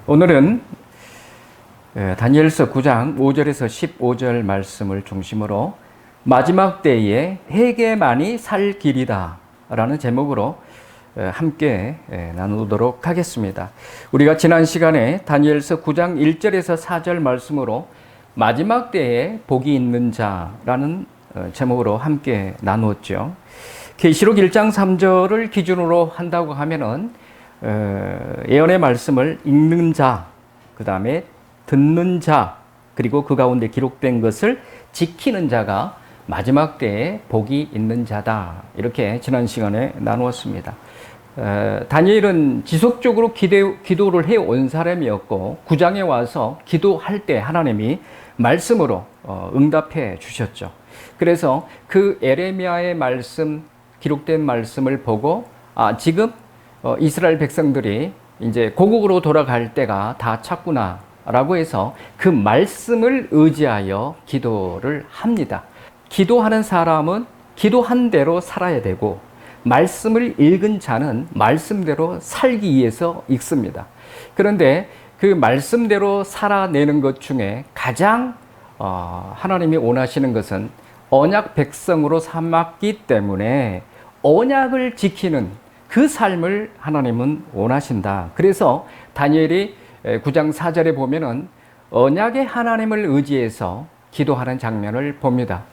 오늘은 다니엘서 9장 5절에서 15절 말씀을 중심으로 마지막 때에 회개만이 살 길이다 라는 제목으로 함께 나누도록 하겠습니다. 우리가 지난 시간에 다니엘서 9장 1절에서 4절 말씀으로 마지막 때에 복이 있는 자라는 제목으로 함께 나누었죠. 계시록 1장 3절을 기준으로 한다고 하면은 예언의 말씀을 읽는 자, 그 다음에 듣는 자, 그리고 그 가운데 기록된 것을 지키는 자가 마지막 때에 복이 있는 자다. 이렇게 지난 시간에 나누었습니다. 다니엘은 지속적으로 기도를 해온 사람이었고 9장에 와서 기도할 때 하나님이 말씀으로 응답해 주셨죠. 그래서 그 에레미야의 말씀, 기록된 말씀을 보고 지금 이스라엘 백성들이 이제 고국으로 돌아갈 때가 다 찼구나 라고 해서 그 말씀을 의지하여 기도를 합니다. 기도하는 사람은 기도한 대로 살아야 되고 말씀을 읽은 자는 말씀대로 살기 위해서 읽습니다. 그런데 그 말씀대로 살아내는 것 중에 가장 하나님이 원하시는 것은 언약 백성으로 삼았기 때문에 언약을 지키는 그 삶을 하나님은 원하신다. 그래서 다니엘이 9장 4절에 보면은 언약의 하나님을 의지해서 기도하는 장면을 봅니다.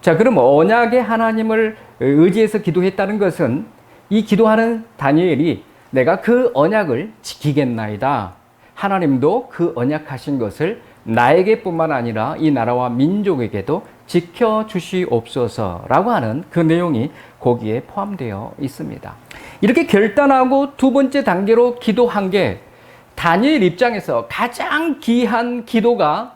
자, 그럼 언약의 하나님을 의지해서 기도했다는 것은 이 기도하는 다니엘이 내가 그 언약을 지키겠나이다. 하나님도 그 언약하신 것을 나에게뿐만 아니라 이 나라와 민족에게도 지켜주시옵소서라고 하는 그 내용이 거기에 포함되어 있습니다. 이렇게 결단하고 두 번째 단계로 기도한 게 다니엘 입장에서 가장 귀한 기도가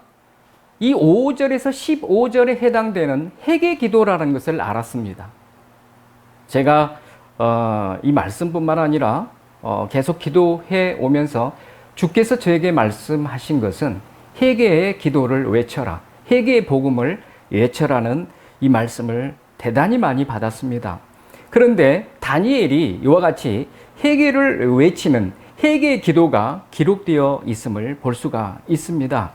이 5절에서 15절에 해당되는 회개 기도라는 것을 알았습니다. 제가 이 말씀뿐만 아니라 계속 기도해 오면서 주께서 저에게 말씀하신 것은 회개의 기도를 외쳐라, 회개의 복음을 외쳐라는 이 말씀을 대단히 많이 받았습니다. 그런데 다니엘이 이와 같이 회개를 외치는 회개의 기도가 기록되어 있음을 볼 수가 있습니다.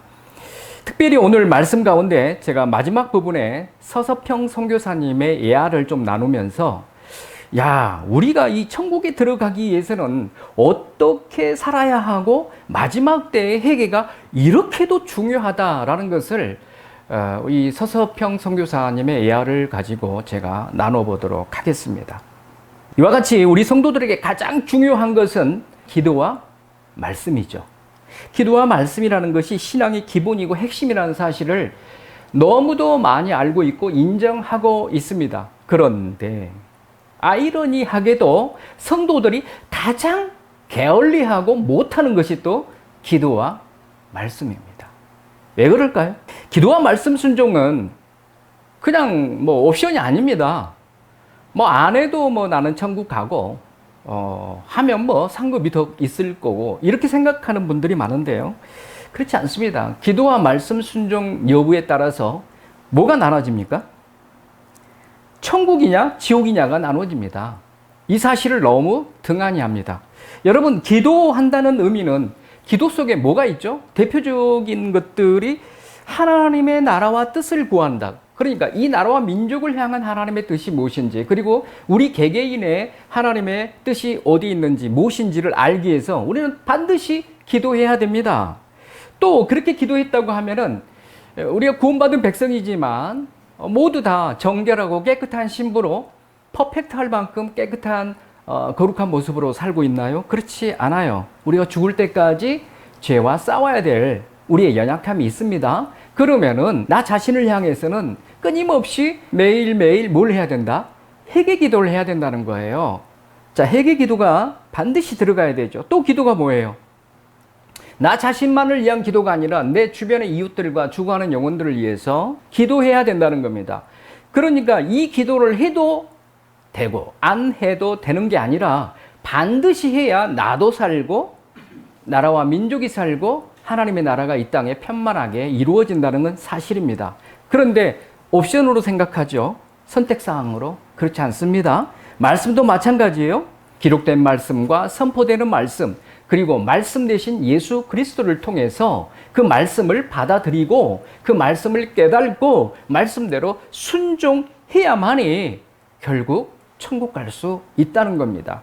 특별히 오늘 말씀 가운데 제가 마지막 부분에 서서평 선교사님의 예화를 좀 나누면서 우리가 이 천국에 들어가기 위해서는 어떻게 살아야 하고 마지막 때의 회개가 이렇게도 중요하다라는 것을 이 서서평 선교사님의 예화를 가지고 제가 나눠보도록 하겠습니다. 이와 같이 우리 성도들에게 가장 중요한 것은 기도와 말씀이죠. 기도와 말씀이라는 것이 신앙의 기본이고 핵심이라는 사실을 너무도 많이 알고 있고 인정하고 있습니다. 그런데 아이러니하게도 성도들이 가장 게을리하고 못하는 것이 또 기도와 말씀입니다. 왜 그럴까요? 기도와 말씀 순종은 그냥 옵션이 아닙니다. 안 해도 나는 천국 가고 하면 상급이 더 있을 거고 이렇게 생각하는 분들이 많은데요. 그렇지 않습니다. 기도와 말씀 순종 여부에 따라서 뭐가 나눠집니까? 천국이냐 지옥이냐가 나눠집니다. 이 사실을 너무 등한히 합니다. 여러분, 기도한다는 의미는 기도 속에 뭐가 있죠? 대표적인 것들이 하나님의 나라와 뜻을 구한다. 그러니까 이 나라와 민족을 향한 하나님의 뜻이 무엇인지, 그리고 우리 개개인의 하나님의 뜻이 어디 있는지 무엇인지를 알기 위해서 우리는 반드시 기도해야 됩니다. 또 그렇게 기도했다고 하면은 우리가 구원받은 백성이지만 모두 다 정결하고 깨끗한 신부로 퍼펙트할 만큼 깨끗한 거룩한 모습으로 살고 있나요? 그렇지 않아요. 우리가 죽을 때까지 죄와 싸워야 될 우리의 연약함이 있습니다. 그러면은 나 자신을 향해서는 끊임없이 매일매일 뭘 해야 된다? 회개 기도를 해야 된다는 거예요. 자, 회개 기도가 반드시 들어가야 되죠. 또 기도가 뭐예요? 나 자신만을 위한 기도가 아니라 내 주변의 이웃들과 죽어가는 영혼들을 위해서 기도해야 된다는 겁니다. 그러니까 이 기도를 해도 되고 안 해도 되는 게 아니라 반드시 해야 나도 살고 나라와 민족이 살고 하나님의 나라가 이 땅에 편만하게 이루어진다는 건 사실입니다. 그런데 옵션으로 생각하죠. 선택사항으로. 그렇지 않습니다. 말씀도 마찬가지예요. 기록된 말씀과 선포되는 말씀, 그리고 말씀 대신 예수 그리스도를 통해서 그 말씀을 받아들이고 그 말씀을 깨닫고 말씀대로 순종해야만이 결국 천국 갈 수 있다는 겁니다.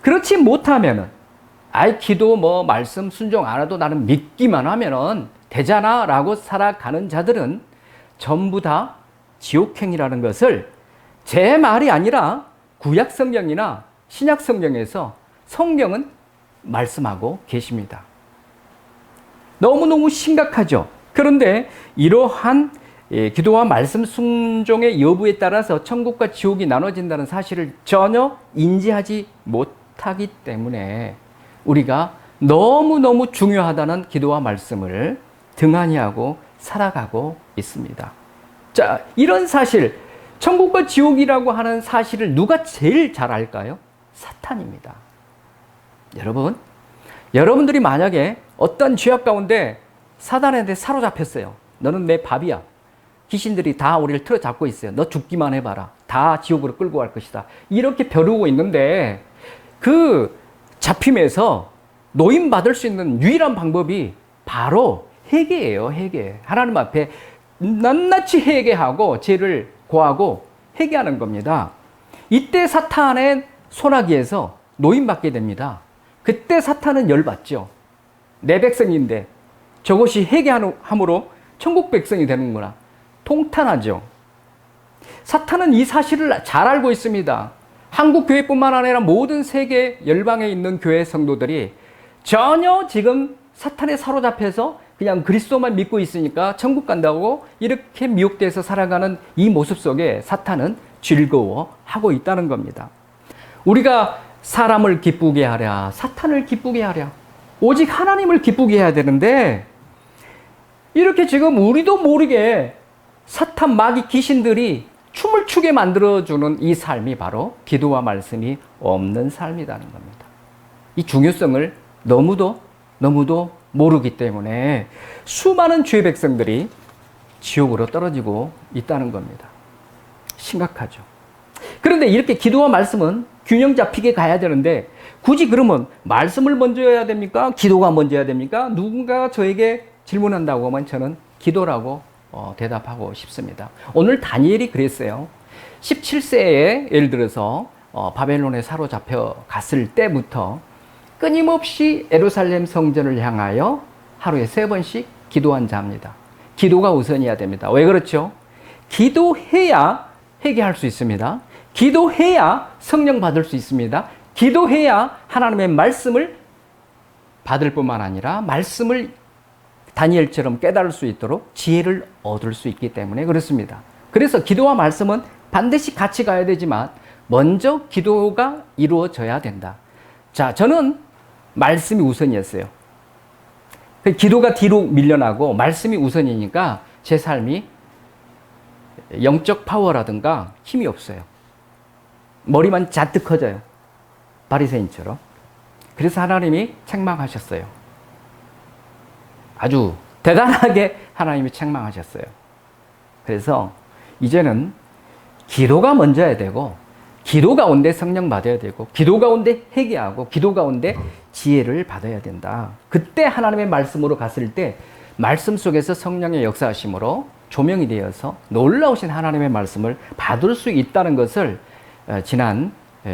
그렇지 못하면은 기도 말씀 순종 안 해도 나는 믿기만 하면은 되잖아 라고 살아가는 자들은 전부 다 지옥행이라는 것을 제 말이 아니라 구약 성경이나 신약 성경에서 성경은 말씀하고 계십니다. 너무너무 심각하죠. 그런데 이러한 기도와 말씀 순종의 여부에 따라서 천국과 지옥이 나눠진다는 사실을 전혀 인지하지 못하기 때문에 우리가 너무너무 중요하다는 기도와 말씀을 등한히 하고 살아가고 있습니다. 자, 이런 사실, 천국과 지옥이라고 하는 사실을 누가 제일 잘 알까요? 사탄입니다. 여러분들이 만약에 어떤 죄악 가운데 사단한테 사로잡혔어요. 너는 내 밥이야. 귀신들이 다 우리를 틀어잡고 있어요. 너 죽기만 해봐라. 다 지옥으로 끌고 갈 것이다. 이렇게 벼르고 있는데 그 잡힘에서 노임받을 수 있는 유일한 방법이 바로 회개예요. 회개. 하나님 앞에 낱낱이 회개하고 죄를 고하고 회개하는 겁니다. 이때 사탄의 소나기에서 노임받게 됩니다. 그때 사탄은 열받죠. 내 백성인데 저것이 회개함으로 천국 백성이 되는구나. 통탄하죠. 사탄은 이 사실을 잘 알고 있습니다. 한국 교회뿐만 아니라 모든 세계 열방에 있는 교회 성도들이 전혀 지금 사탄에 사로잡혀서 그냥 그리스도만 믿고 있으니까 천국 간다고 이렇게 미혹돼서 살아가는 이 모습 속에 사탄은 즐거워하고 있다는 겁니다. 우리가 사람을 기쁘게 하랴, 사탄을 기쁘게 하랴, 오직 하나님을 기쁘게 해야 되는데 이렇게 지금 우리도 모르게 사탄, 마귀, 귀신들이 춤을 추게 만들어주는 이 삶이 바로 기도와 말씀이 없는 삶이라는 겁니다. 이 중요성을 너무도 모르기 때문에 수많은 주의 백성들이 지옥으로 떨어지고 있다는 겁니다. 심각하죠. 그런데 이렇게 기도와 말씀은 균형 잡히게 가야 되는데 굳이 그러면 말씀을 먼저 해야 됩니까? 기도가 먼저 해야 됩니까? 누군가 저에게 질문한다고 하면 저는 기도라고 대답하고 싶습니다. 오늘 다니엘이 그랬어요. 17세에 예를 들어서 바벨론에 사로잡혀 갔을 때부터 끊임없이 예루살렘 성전을 향하여 하루에 3번씩 기도한 자입니다. 기도가 우선이어야 됩니다. 왜 그렇죠? 기도해야 회개할 수 있습니다. 기도해야 성령 받을 수 있습니다. 기도해야 하나님의 말씀을 받을 뿐만 아니라 말씀을 다니엘처럼 깨달을 수 있도록 지혜를 얻을 수 있기 때문에 그렇습니다. 그래서 기도와 말씀은 반드시 같이 가야 되지만 먼저 기도가 이루어져야 된다. 자, 저는 말씀이 우선이었어요. 기도가 뒤로 밀려나고 말씀이 우선이니까 제 삶이 영적 파워라든가 힘이 없어요. 머리만 잔뜩 커져요. 바리새인처럼. 그래서 하나님이 책망하셨어요. 아주 대단하게 하나님이 책망하셨어요. 그래서 이제는 기도가 먼저야 되고 기도 가운데 성령 받아야 되고 기도 가운데 회개하고 기도 가운데 지혜를 받아야 된다. 그때 하나님의 말씀으로 갔을 때 말씀 속에서 성령의 역사하심으로 조명이 되어서 놀라우신 하나님의 말씀을 받을 수 있다는 것을 지난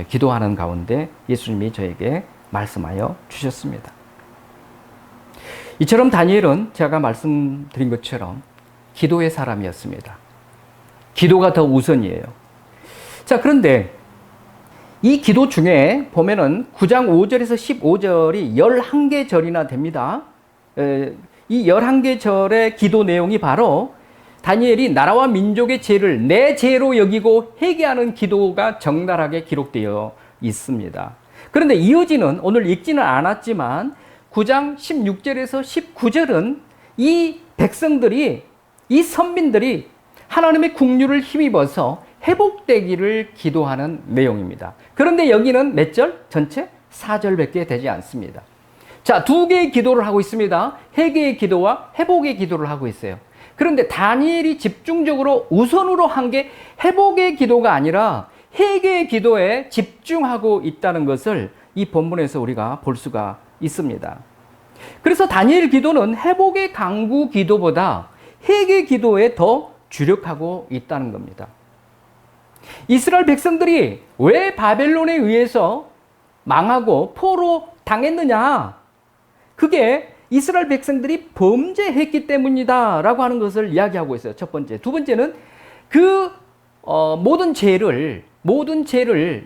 기도하는 가운데 예수님이 저에게 말씀하여 주셨습니다. 이처럼 다니엘은 제가 말씀드린 것처럼 기도의 사람이었습니다. 기도가 더 우선이에요. 자, 그런데 이 기도 중에 보면은 9장 5절에서 15절이 11개 절이나 됩니다. 이 11개 절의 기도 내용이 바로 다니엘이 나라와 민족의 죄를 내 죄로 여기고 회개하는 기도가 적나라하게 기록되어 있습니다. 그런데 이어지는 오늘 읽지는 않았지만 9장 16절에서 19절은 이 백성들이 이 선민들이 하나님의 긍휼을 힘입어서 회복되기를 기도하는 내용입니다. 그런데 여기는 몇 절? 전체 4절밖에 되지 않습니다. 자, 두 개의 기도를 하고 있습니다. 회개의 기도와 회복의 기도를 하고 있어요. 그런데 다니엘이 집중적으로 우선으로 한 게 회복의 기도가 아니라 회개의 기도에 집중하고 있다는 것을 이 본문에서 우리가 볼 수가 있습니다. 그래서 다니엘 기도는 회복의 강구 기도보다 회개 기도에 더 주력하고 있다는 겁니다. 이스라엘 백성들이 왜 바벨론에 의해서 망하고 포로 당했느냐? 그게 이스라엘 백성들이 범죄했기 때문이다 라고 하는 것을 이야기하고 있어요. 첫 번째. 두 번째는 그 모든 죄를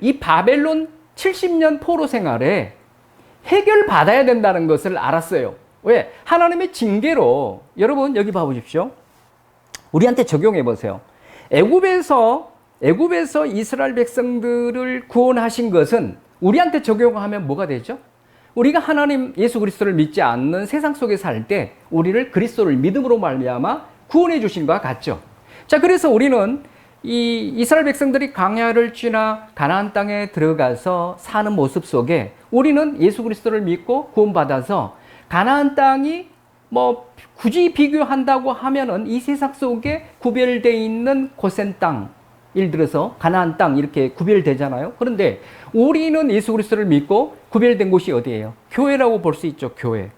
이 바벨론 70년 포로 생활에 해결받아야 된다는 것을 알았어요. 왜? 하나님의 징계로. 여러분 여기 봐보십시오. 우리한테 적용해 보세요. 애굽에서 이스라엘 백성들을 구원하신 것은 우리한테 적용하면 뭐가 되죠? 우리가 하나님 예수 그리스도를 믿지 않는 세상 속에 살 때 우리를 그리스도를 믿음으로 말미암아 구원해 주신 것과 같죠. 자, 그래서 우리는 이 이스라엘 백성들이 광야를 지나 가나안 땅에 들어가서 사는 모습 속에 우리는 예수 그리스도를 믿고 구원받아서 가나안 땅이 뭐 굳이 비교한다고 하면은 이 세상 속에 구별되어 있는 고센 땅, 예를 들어서 가나안 땅 이렇게 구별되잖아요. 그런데 우리는 예수 그리스도를 믿고 구별된 곳이 어디예요? 교회라고 볼 수 있죠. 교회.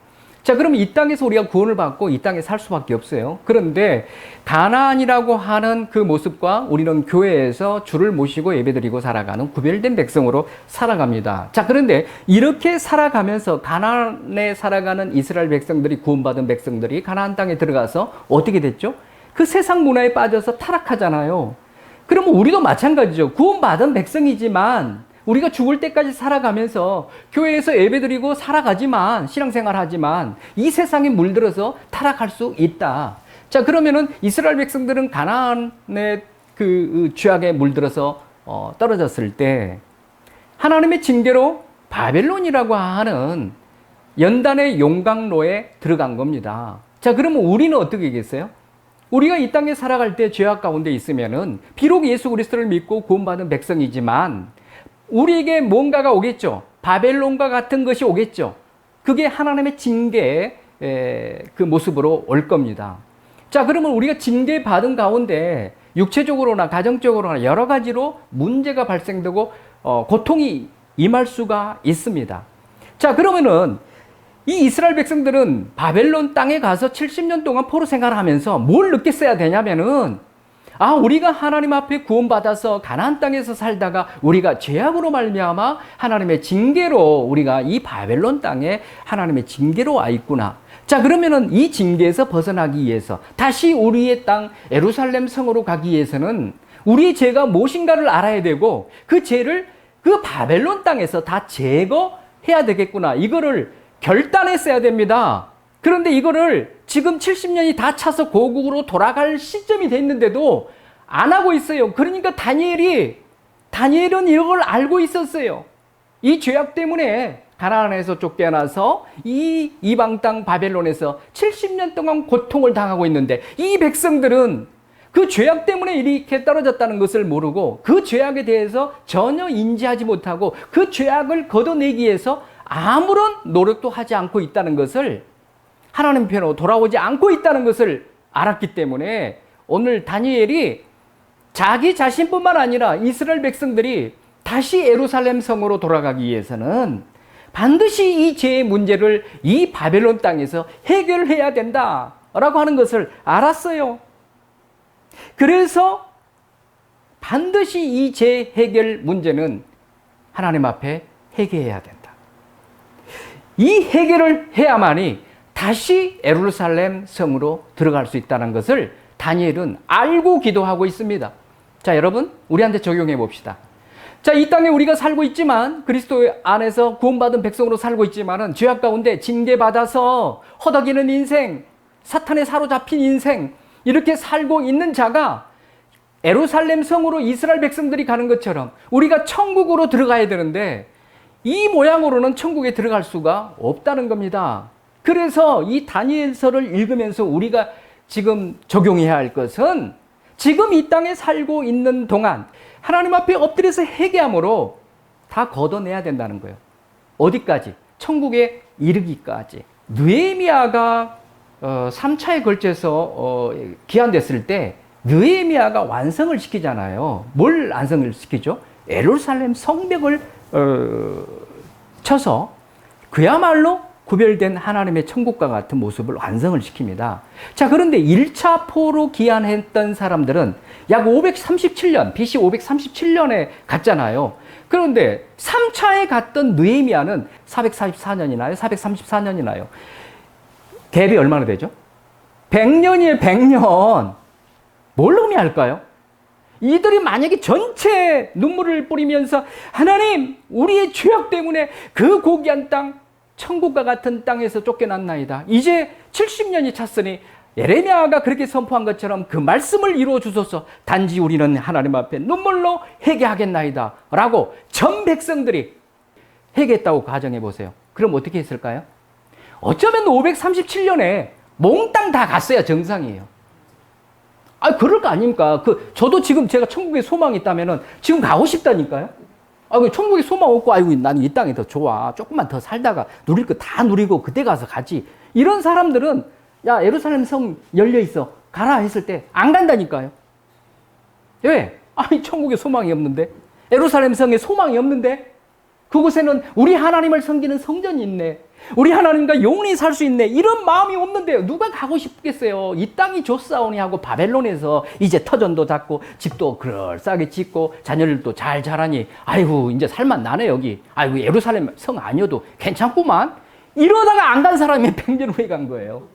자, 그러면 이 땅에서 우리가 구원을 받고 이 땅에 살 수밖에 없어요. 그런데 가나안이라고 하는 그 모습과 우리는 교회에서 주를 모시고 예배드리고 살아가는 구별된 백성으로 살아갑니다. 자, 그런데 이렇게 살아가면서 가나안에 살아가는 이스라엘 백성들이 구원받은 백성들이 가나안 땅에 들어가서 어떻게 됐죠? 그 세상 문화에 빠져서 타락하잖아요. 그러면 우리도 마찬가지죠. 구원받은 백성이지만 우리가 죽을 때까지 살아가면서 교회에서 예배드리고 살아가지만 신앙생활하지만 이 세상에 물들어서 타락할 수 있다. 자, 그러면은 이스라엘 백성들은 가나안의 그 죄악에 물들어서 떨어졌을 때 하나님의 징계로 바벨론이라고 하는 연단의 용광로에 들어간 겁니다. 자, 그러면 우리는 어떻게 겠어요? 우리가 이 땅에 살아갈 때 죄악 가운데 있으면은 비록 예수 그리스도를 믿고 구원받은 백성이지만 우리에게 뭔가가 오겠죠. 바벨론과 같은 것이 오겠죠. 그게 하나님의 징계의 그 모습으로 올 겁니다. 자, 그러면 우리가 징계받은 가운데 육체적으로나 가정적으로나 여러 가지로 문제가 발생되고 고통이 임할 수가 있습니다. 자, 그러면은 이 이스라엘 백성들은 바벨론 땅에 가서 70년 동안 포로 생활을 하면서 뭘 느꼈어야 되냐면은 우리가 하나님 앞에 구원받아서 가나안 땅에서 살다가 우리가 죄악으로 말미암아 하나님의 징계로 우리가 이 바벨론 땅에 하나님의 징계로 와 있구나. 자, 그러면은 이 징계에서 벗어나기 위해서 다시 우리의 땅 예루살렘 성으로 가기 위해서는 우리의 죄가 무엇인가를 알아야 되고 그 죄를 그 바벨론 땅에서 다 제거해야 되겠구나. 이거를 결단했어야 됩니다. 그런데 이거를 지금 70년이 다 차서 고국으로 돌아갈 시점이 됐는데도 안 하고 있어요. 그러니까 다니엘은 이걸 알고 있었어요. 이 죄악 때문에 가나안에서 쫓겨나서 이 이방 땅 바벨론에서 70년 동안 고통을 당하고 있는데 이 백성들은 그 죄악 때문에 이렇게 떨어졌다는 것을 모르고 그 죄악에 대해서 전혀 인지하지 못하고 그 죄악을 걷어내기 위해서 아무런 노력도 하지 않고 있다는 것을 하나님 편으로 돌아오지 않고 있다는 것을 알았기 때문에 오늘 다니엘이 자기 자신뿐만 아니라 이스라엘 백성들이 다시 예루살렘 성으로 돌아가기 위해서는 반드시 이 죄의 문제를 이 바벨론 땅에서 해결해야 된다라고 하는 것을 알았어요. 그래서 반드시 이 죄 해결 문제는 하나님 앞에 해결해야 된다. 이 해결을 해야만이 다시 예루살렘 성으로 들어갈 수 있다는 것을 다니엘은 알고 기도하고 있습니다. 자, 여러분, 우리한테 적용해 봅시다. 자, 이 땅에 우리가 살고 있지만 그리스도 안에서 구원받은 백성으로 살고 있지만은 죄악 가운데 징계받아서 허덕이는 인생, 사탄에 사로잡힌 인생 이렇게 살고 있는 자가 예루살렘 성으로 이스라엘 백성들이 가는 것처럼 우리가 천국으로 들어가야 되는데 이 모양으로는 천국에 들어갈 수가 없다는 겁니다. 그래서 이 다니엘서를 읽으면서 우리가 지금 적용해야 할 것은 지금 이 땅에 살고 있는 동안 하나님 앞에 엎드려서 회개함으로 다 걷어내야 된다는 거예요. 어디까지? 천국에 이르기까지. 느헤미야가 3차에 걸쳐서 기한됐을 때 느헤미야가 완성을 시키잖아요. 뭘 완성을 시키죠? 예루살렘 성벽을 쳐서 그야말로 구별된 하나님의 천국과 같은 모습을 완성을 시킵니다. 자, 그런데 1차 포로 귀환했던 사람들은 약 537년, BC 537년에 갔잖아요. 그런데 3차에 갔던 느헤미야는 444년이나요? 434년이나요? 갭이 얼마나 되죠? 100년이에요, 100년. 뭘 의미할까요? 이들이 만약에 전체 눈물을 뿌리면서 하나님, 우리의 죄악 때문에 그 고귀한 땅, 천국과 같은 땅에서 쫓겨났나이다. 이제 70년이 찼으니 예레미야가 그렇게 선포한 것처럼 그 말씀을 이루어 주소서. 단지 우리는 하나님 앞에 눈물로 회개하겠나이다 라고 전 백성들이 회개했다고 가정해 보세요. 그럼 어떻게 했을까요? 어쩌면 537년에 몽땅 다 갔어야 정상이에요. 아, 그럴 거 아닙니까? 저도 지금 제가 천국에 소망이 있다면은 지금 가고 싶다니까요? 천국에 소망 없고, 아이고, 나는 이 땅이 더 좋아. 조금만 더 살다가 누릴 거 다 누리고 그때 가서 가지. 이런 사람들은, 야, 예루살렘 성 열려 있어. 가라 했을 때 안 간다니까요. 왜? 아니, 천국에 소망이 없는데? 예루살렘 성에 소망이 없는데? 그곳에는 우리 하나님을 섬기는 성전이 있네. 우리 하나님과 영원히 살 수 있네. 이런 마음이 없는데요. 누가 가고 싶겠어요? 이 땅이 좋사오니 하고 바벨론에서 이제 터전도 잡고 집도 그럴싸하게 짓고 자녀들도 잘 자라니 아이고 이제 살만 나네 여기. 아이고 예루살렘 성 아니어도 괜찮구만. 이러다가 안 간 사람이 100년 후에 간 거예요.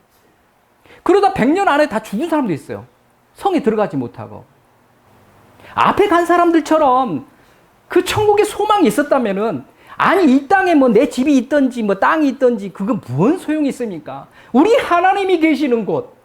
그러다 100년 안에 다 죽은 사람도 있어요. 성에 들어가지 못하고. 앞에 간 사람들처럼 그 천국에 소망이 있었다면은 아니 이 땅에 뭐 내 집이 있든지 뭐 땅이 있든지 그건 무슨 소용이 있습니까? 우리 하나님이 계시는 곳,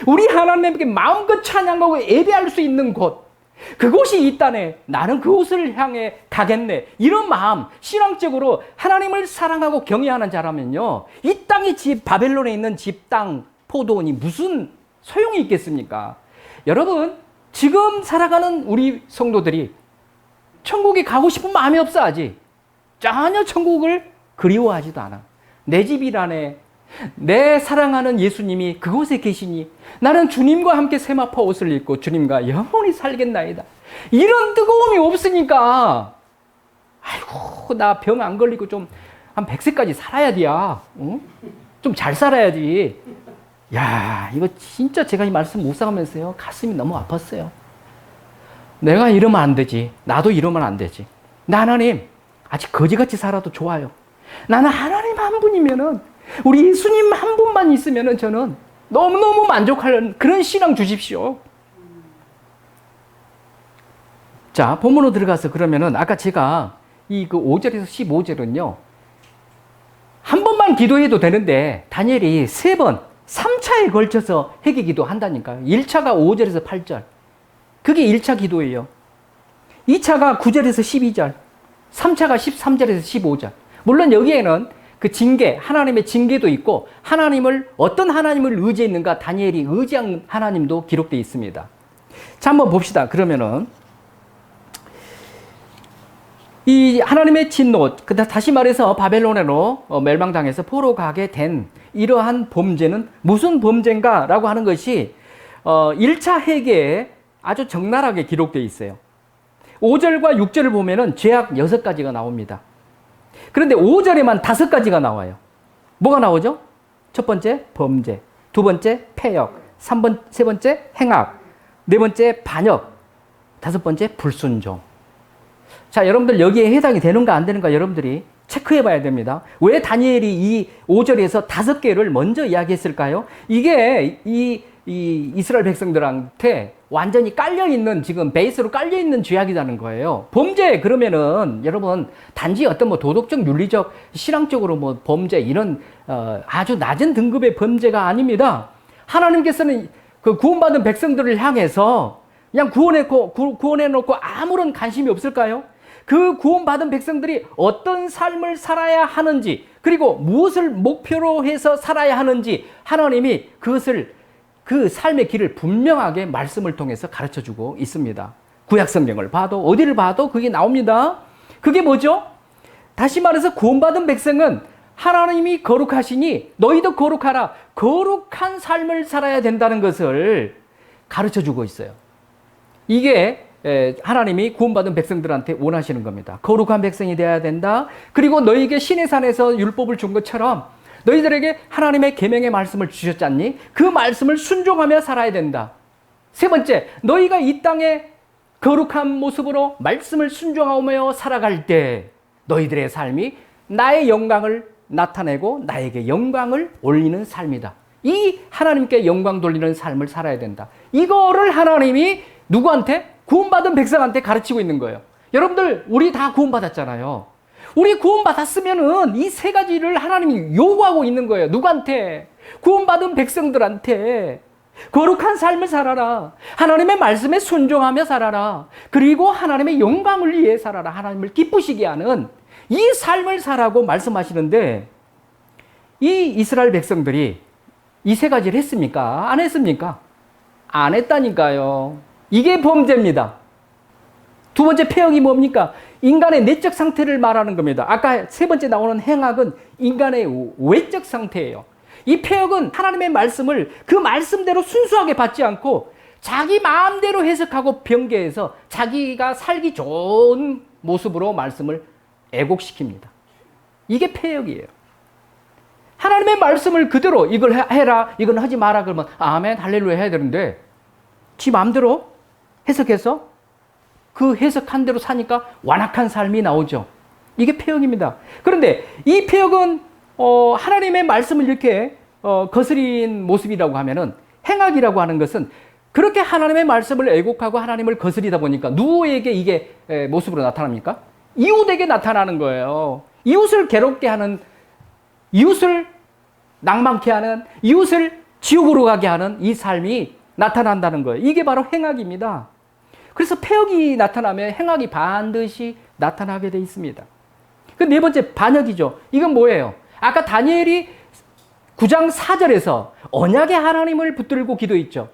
우리 하나님께 마음껏 찬양하고 예배할 수 있는 곳, 그곳이 있다네. 나는 그곳을 향해 가겠네. 이런 마음, 신앙적으로 하나님을 사랑하고 경외하는 자라면요, 이 땅의 집, 바벨론에 있는 집, 땅, 포도원이 무슨 소용이 있겠습니까? 여러분, 지금 살아가는 우리 성도들이 천국에 가고 싶은 마음이 없어 하지. 전혀 천국을 그리워하지도 않아. 내 집이라네. 내 사랑하는 예수님이 그곳에 계시니 나는 주님과 함께 세마포 옷을 입고 주님과 영원히 살겠나이다. 이런 뜨거움이 없으니까 아이고 나 병 안 걸리고 좀 한 100세까지 살아야 돼야. 응? 좀 잘 살아야지. 야, 이거 진짜 제가 이 말씀 묵상하면서요 가슴이 너무 아팠어요. 내가 이러면 안 되지. 나도 이러면 안 되지. 나 하나님 아직 거지같이 살아도 좋아요. 나는 하나님 한 분이면은 우리 예수님 한 분만 있으면은 저는 너무너무 만족하는 그런 신앙 주십시오. 자, 본문으로 들어가서 그러면은 아까 제가 이 그 5절에서 15절은요. 한 번만 기도해도 되는데 다니엘이 3번, 3차에 걸쳐서 회개 기도한다니까요. 1차가 5절에서 8절. 그게 1차 기도예요. 2차가 9절에서 12절. 3차가 13절에서 15절. 물론 여기에는 그 징계, 하나님의 징계도 있고 어떤 하나님을 의지했는가 다니엘이 의지한 하나님도 기록되어 있습니다. 자, 한번 봅시다. 그러면은 이 하나님의 진노, 다시 말해서 바벨론으로 멸망당해서 포로 가게 된 이러한 범죄는 무슨 범죄인가 라고 하는 것이 1차 회개에 아주 적나라하게 기록되어 있어요. 5절과 6절을 보면은 죄악 6가지가 나옵니다. 그런데 5절에만 5가지가 나와요. 뭐가 나오죠? 첫 번째, 범죄. 두 번째, 패역. 세 번째, 행악. 네 번째, 반역. 다섯 번째, 불순종. 자, 여러분들 여기에 해당이 되는가 안 되는가 여러분들이 체크해 봐야 됩니다. 왜 다니엘이 이 5절에서 5개를 먼저 이야기했을까요? 이게 이 이스라엘 백성들한테 완전히 깔려있는, 지금 베이스로 깔려있는 죄악이라는 거예요. 범죄, 그러면은, 여러분, 단지 어떤 뭐 도덕적, 윤리적, 신앙적으로 뭐 범죄, 이런, 아주 낮은 등급의 범죄가 아닙니다. 하나님께서는 그 구원받은 백성들을 향해서 그냥 구원해놓고 아무런 관심이 없을까요? 그 구원받은 백성들이 어떤 삶을 살아야 하는지, 그리고 무엇을 목표로 해서 살아야 하는지, 하나님이 그 삶의 길을 분명하게 말씀을 통해서 가르쳐 주고 있습니다. 구약 성경을 봐도 어디를 봐도 그게 나옵니다. 그게 뭐죠? 다시 말해서 구원받은 백성은 하나님이 거룩하시니 너희도 거룩하라. 거룩한 삶을 살아야 된다는 것을 가르쳐 주고 있어요. 이게 하나님이 구원받은 백성들한테 원하시는 겁니다. 거룩한 백성이 되어야 된다. 그리고 너희에게 시내산에서 율법을 준 것처럼 너희들에게 하나님의 계명의 말씀을 주셨잖니? 그 말씀을 순종하며 살아야 된다. 세 번째, 너희가 이 땅에 거룩한 모습으로 말씀을 순종하며 살아갈 때 너희들의 삶이 나의 영광을 나타내고 나에게 영광을 올리는 삶이다. 이 하나님께 영광 돌리는 삶을 살아야 된다. 이거를 하나님이 누구한테? 구원받은 백성한테 가르치고 있는 거예요. 여러분들, 우리 다 구원받았잖아요. 우리 구원받았으면은 이 세 가지를 하나님이 요구하고 있는 거예요. 누구한테? 구원받은 백성들한테. 거룩한 삶을 살아라. 하나님의 말씀에 순종하며 살아라. 그리고 하나님의 영광을 위해 살아라. 하나님을 기쁘시게 하는 이 삶을 살라고 말씀하시는데, 이 이스라엘 백성들이 이 세 가지를 했습니까? 안 했습니까? 안 했다니까요. 이게 범죄입니다. 두 번째 폐역이 뭡니까? 인간의 내적 상태를 말하는 겁니다. 아까 세 번째 나오는 행악은 인간의 외적 상태예요. 이 폐역은 하나님의 말씀을 그 말씀대로 순수하게 받지 않고 자기 마음대로 해석하고 변개해서 자기가 살기 좋은 모습으로 말씀을 애곡시킵니다. 이게 폐역이에요. 하나님의 말씀을 그대로 이걸 해라, 이건 하지 마라 그러면 아멘, 할렐루야 해야 되는데 지 마음대로 해석해서 그 해석한 대로 사니까 완악한 삶이 나오죠. 이게 폐역입니다. 그런데 이 폐역은 하나님의 말씀을 이렇게 거스린 모습이라고 하면은, 행악이라고 하는 것은 그렇게 하나님의 말씀을 애곡하고 하나님을 거스리다 보니까 누구에게 이게 모습으로 나타납니까? 이웃에게 나타나는 거예요. 이웃을 괴롭게 하는, 이웃을 낭만케 하는, 이웃을 지옥으로 가게 하는 이 삶이 나타난다는 거예요. 이게 바로 행악입니다. 그래서 폐역이 나타나면 행악이 반드시 나타나게 돼 있습니다. 그 네 번째, 반역이죠. 이건 뭐예요? 아까 다니엘이 9장 4절에서 언약의 하나님을 붙들고 기도했죠.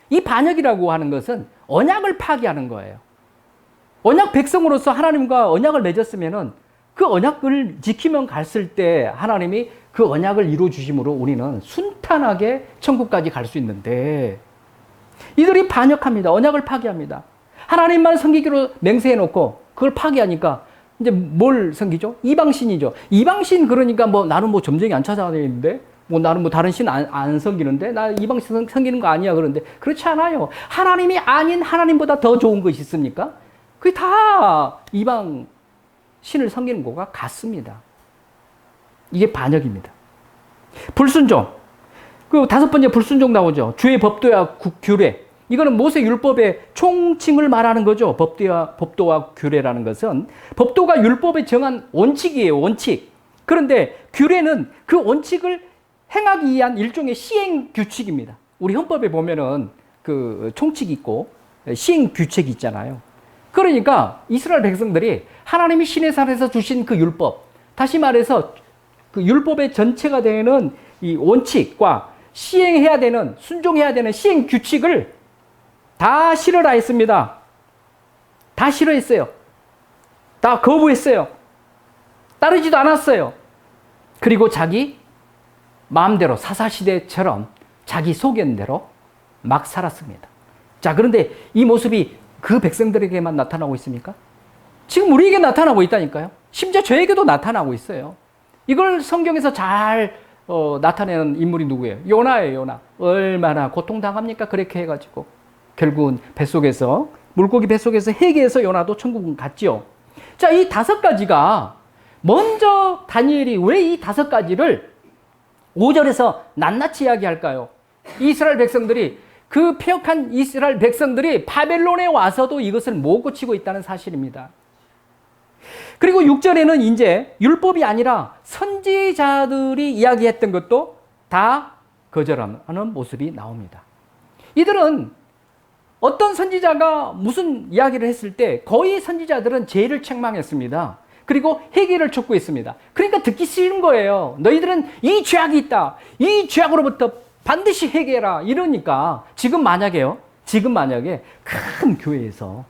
이 반역이라고 하는 것은 언약을 파기하는 거예요. 언약 백성으로서 하나님과 언약을 맺었으면은 그 언약을 지키면 갔을 때 하나님이 그 언약을 이루어 주심으로 우리는 순탄하게 천국까지 갈 수 있는데, 이들이 반역합니다. 언약을 파기합니다. 하나님만 섬기기로 맹세해 놓고 그걸 파기하니까 이제 뭘 섬기죠? 이방신이죠. 이방신, 그러니까 뭐 나는 뭐 점쟁이 안 찾아다니는데, 뭐 나는 뭐 다른 신 안 섬기는데, 나 이방신 섬기는 거 아니야. 그런데 그렇지 않아요. 하나님이 아닌 하나님보다 더 좋은 것이 있습니까? 그게 다 이방 신을 섬기는 것과 같습니다. 이게 반역입니다. 불순종. 그 다섯 번째 불순종 나오죠. 주의 법도와 규례. 이거는 모세 율법의 총칭을 말하는 거죠. 법도와 규례라는 것은 법도가 율법에 정한 원칙이에요. 원칙. 그런데 규례는 그 원칙을 행하기 위한 일종의 시행 규칙입니다. 우리 헌법에 보면은 그 총칙이 있고 시행 규칙이 있잖아요. 그러니까 이스라엘 백성들이 하나님이 시내산에서 주신 그 율법, 다시 말해서 그 율법의 전체가 되는 이 원칙과 시행해야 되는, 순종해야 되는 시행 규칙을 다 싫어라 했습니다. 다 싫어했어요. 다 거부했어요. 따르지도 않았어요. 그리고 자기 마음대로 사사시대처럼 자기 소견대로 막 살았습니다. 자, 그런데 이 모습이 그 백성들에게만 나타나고 있습니까? 지금 우리에게 나타나고 있다니까요. 심지어 저에게도 나타나고 있어요. 이걸 성경에서 잘 나타내는 인물이 누구예요? 요나예요. 요나. 얼마나 고통당합니까? 그렇게 해가지고 결국은 뱃속에서, 물고기 뱃속에서 해계에서 요나도 천국은 갔지요. 자, 이 다섯 가지가, 먼저 다니엘이 왜 이 다섯 가지를 5절에서 낱낱이 이야기할까요? 이스라엘 백성들이, 그 폐역한 이스라엘 백성들이 바벨론에 와서도 이것을 못 고치고 있다는 사실입니다. 그리고 6절에는 이제 율법이 아니라 선지자들이 이야기했던 것도 다 거절하는 모습이 나옵니다. 이들은 어떤 선지자가 무슨 이야기를 했을 때 거의 선지자들은 죄를 책망했습니다. 그리고 회개를 촉구했습니다. 그러니까 듣기 싫은 거예요. 너희들은 이 죄악이 있다. 이 죄악으로부터 반드시 회개해라. 이러니까 지금 만약에 큰 교회에서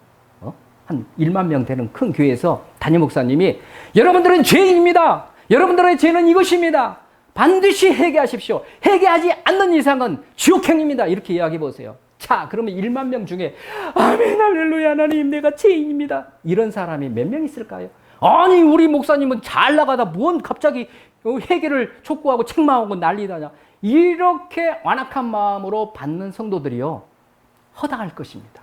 한 1만 명 되는 큰 교회에서 담임 목사님이 여러분들은 죄인입니다. 여러분들의 죄는 이것입니다. 반드시 회개하십시오. 회개하지 않는 이상은 지옥행입니다. 이렇게 이야기해 보세요. 자, 그러면 1만 명 중에 아멘 할렐루야 하나님 내가 죄인입니다. 이런 사람이 몇 명 있을까요? 아니 우리 목사님은 잘 나가다 뭔 갑자기 회개를 촉구하고 책망하고 난리다냐. 이렇게 완악한 마음으로 받는 성도들이요, 허당할 것입니다.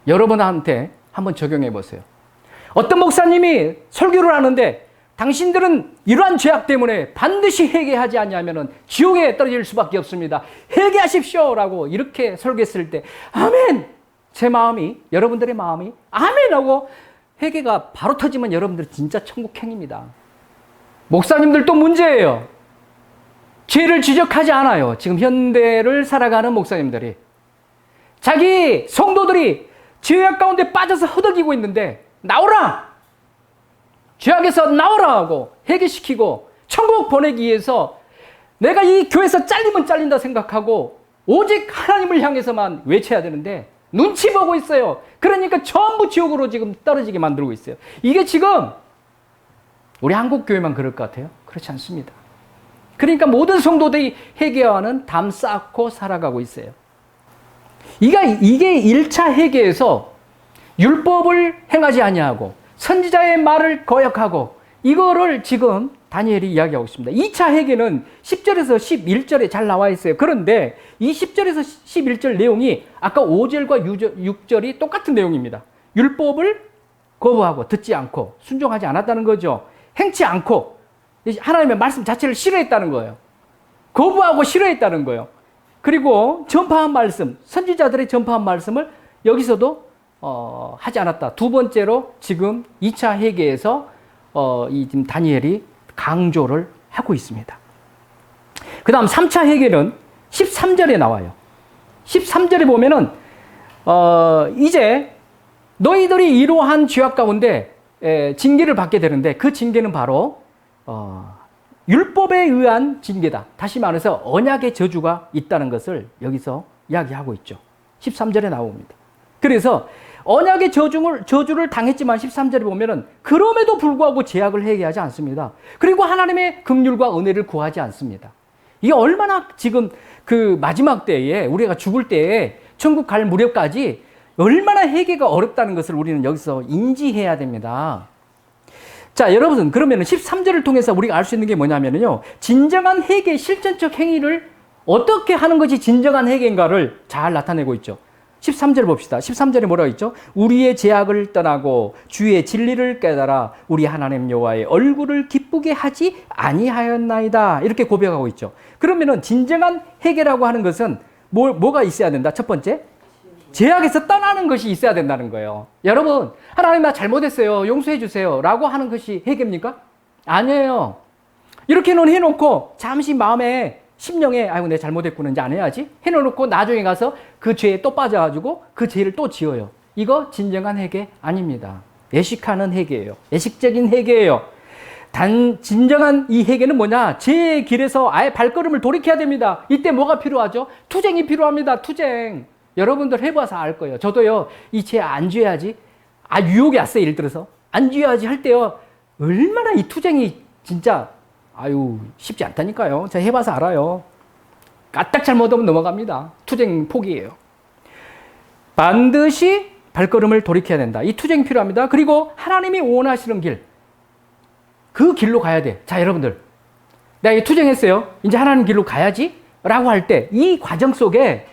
여러분한테 한번 적용해 보세요. 어떤 목사님이 설교를 하는데 당신들은 이러한 죄악 때문에 반드시 회개하지 않냐면 지옥에 떨어질 수밖에 없습니다. 회개하십시오 라고 이렇게 설교했을 때 아멘! 제 마음이, 여러분들의 마음이 아멘! 하고 회개가 바로 터지면 여러분들 진짜 천국행입니다. 목사님들도 문제예요. 죄를 지적하지 않아요. 지금 현대를 살아가는 목사님들이. 자기 성도들이 죄악 가운데 빠져서 허덕이고 있는데 나오라! 죄악에서 나오라 하고 회개시키고 천국 보내기 위해서 내가 이 교회에서 잘리면 잘린다 생각하고 오직 하나님을 향해서만 외쳐야 되는데 눈치 보고 있어요. 그러니까 전부 지옥으로 지금 떨어지게 만들고 있어요. 이게 지금 우리 한국 교회만 그럴 것 같아요? 그렇지 않습니다. 그러니까 모든 성도들이 회개와는 담 쌓고 살아가고 있어요. 이게 1차 회개에서 율법을 행하지 아니하고 선지자의 말을 거역하고 이거를 지금 다니엘이 이야기하고 있습니다. 2차 회개는 10절에서 11절에 잘 나와 있어요. 그런데 이 10절에서 11절 내용이 아까 5절과 6절이 똑같은 내용입니다. 율법을 거부하고 듣지 않고 순종하지 않았다는 거죠. 행치 않고 하나님의 말씀 자체를 싫어했다는 거예요. 거부하고 싫어했다는 거예요. 그리고 전파한 말씀, 선지자들의 전파한 말씀을 여기서도 하지 않았다. 두 번째로 지금 2차 회개에서 지금 다니엘이 강조를 하고 있습니다. 그 다음 3차 회개는 13절에 나와요. 13절에 보면은 이제 너희들이 이러한 죄악 가운데 징계를 받게 되는데 그 징계는 바로 율법에 의한 징계다. 다시 말해서 언약의 저주가 있다는 것을 여기서 이야기하고 있죠. 13절에 나옵니다. 그래서 언약의 저주를 당했지만 13절에 보면은 그럼에도 불구하고 죄악을 회개하지 않습니다. 그리고 하나님의 긍휼과 은혜를 구하지 않습니다. 이게 얼마나 지금 그 마지막 때에 우리가 죽을 때에 천국 갈 무렵까지 얼마나 회개가 어렵다는 것을 우리는 여기서 인지해야 됩니다. 자, 여러분, 그러면 13절을 통해서 우리가 알 수 있는 게 뭐냐면요. 진정한 회개, 실천적 행위를 어떻게 하는 것이 진정한 회개인가를 잘 나타내고 있죠. 13절 봅시다. 13절에 뭐라고 있죠? 우리의 죄악을 떠나고 주의 진리를 깨달아 우리 하나님 여호와의 얼굴을 기쁘게 하지 아니하였나이다. 이렇게 고백하고 있죠. 그러면은 진정한 회개라고 하는 것은 뭐가 있어야 된다? 첫 번째, 죄악에서 떠나는 것이 있어야 된다는 거예요. 여러분, 하나님 나 잘못했어요. 용서해 주세요. 라고 하는 것이 회개입니까? 아니에요. 이렇게는 해놓고 잠시 마음에 심령에 아이고 내가 잘못했구나 이제 안 해야지 해놓고 나중에 가서 그 죄에 또 빠져가지고 그 죄를 또 지어요. 이거 진정한 회개 아닙니다. 예식하는 회개예요. 예식적인 회개예요. 진정한 이 회개는 뭐냐? 죄의 길에서 아예 발걸음을 돌이켜야 됩니다. 이때 뭐가 필요하죠? 투쟁이 필요합니다. 투쟁. 여러분들 해봐서 알 거예요. 저도요, 이 죄 안 지어야지. 유혹이 왔어요. 예를 들어서. 안 지어야지 할 때요. 얼마나 이 투쟁이 진짜, 쉽지 않다니까요. 제가 해봐서 알아요. 까딱 잘못하면 넘어갑니다. 투쟁 포기예요. 반드시 발걸음을 돌이켜야 된다. 이 투쟁이 필요합니다. 그리고 하나님이 원하시는 길. 그 길로 가야 돼. 자, 여러분들. 내가 이 투쟁했어요. 이제 하나님 길로 가야지. 라고 할 때 이 과정 속에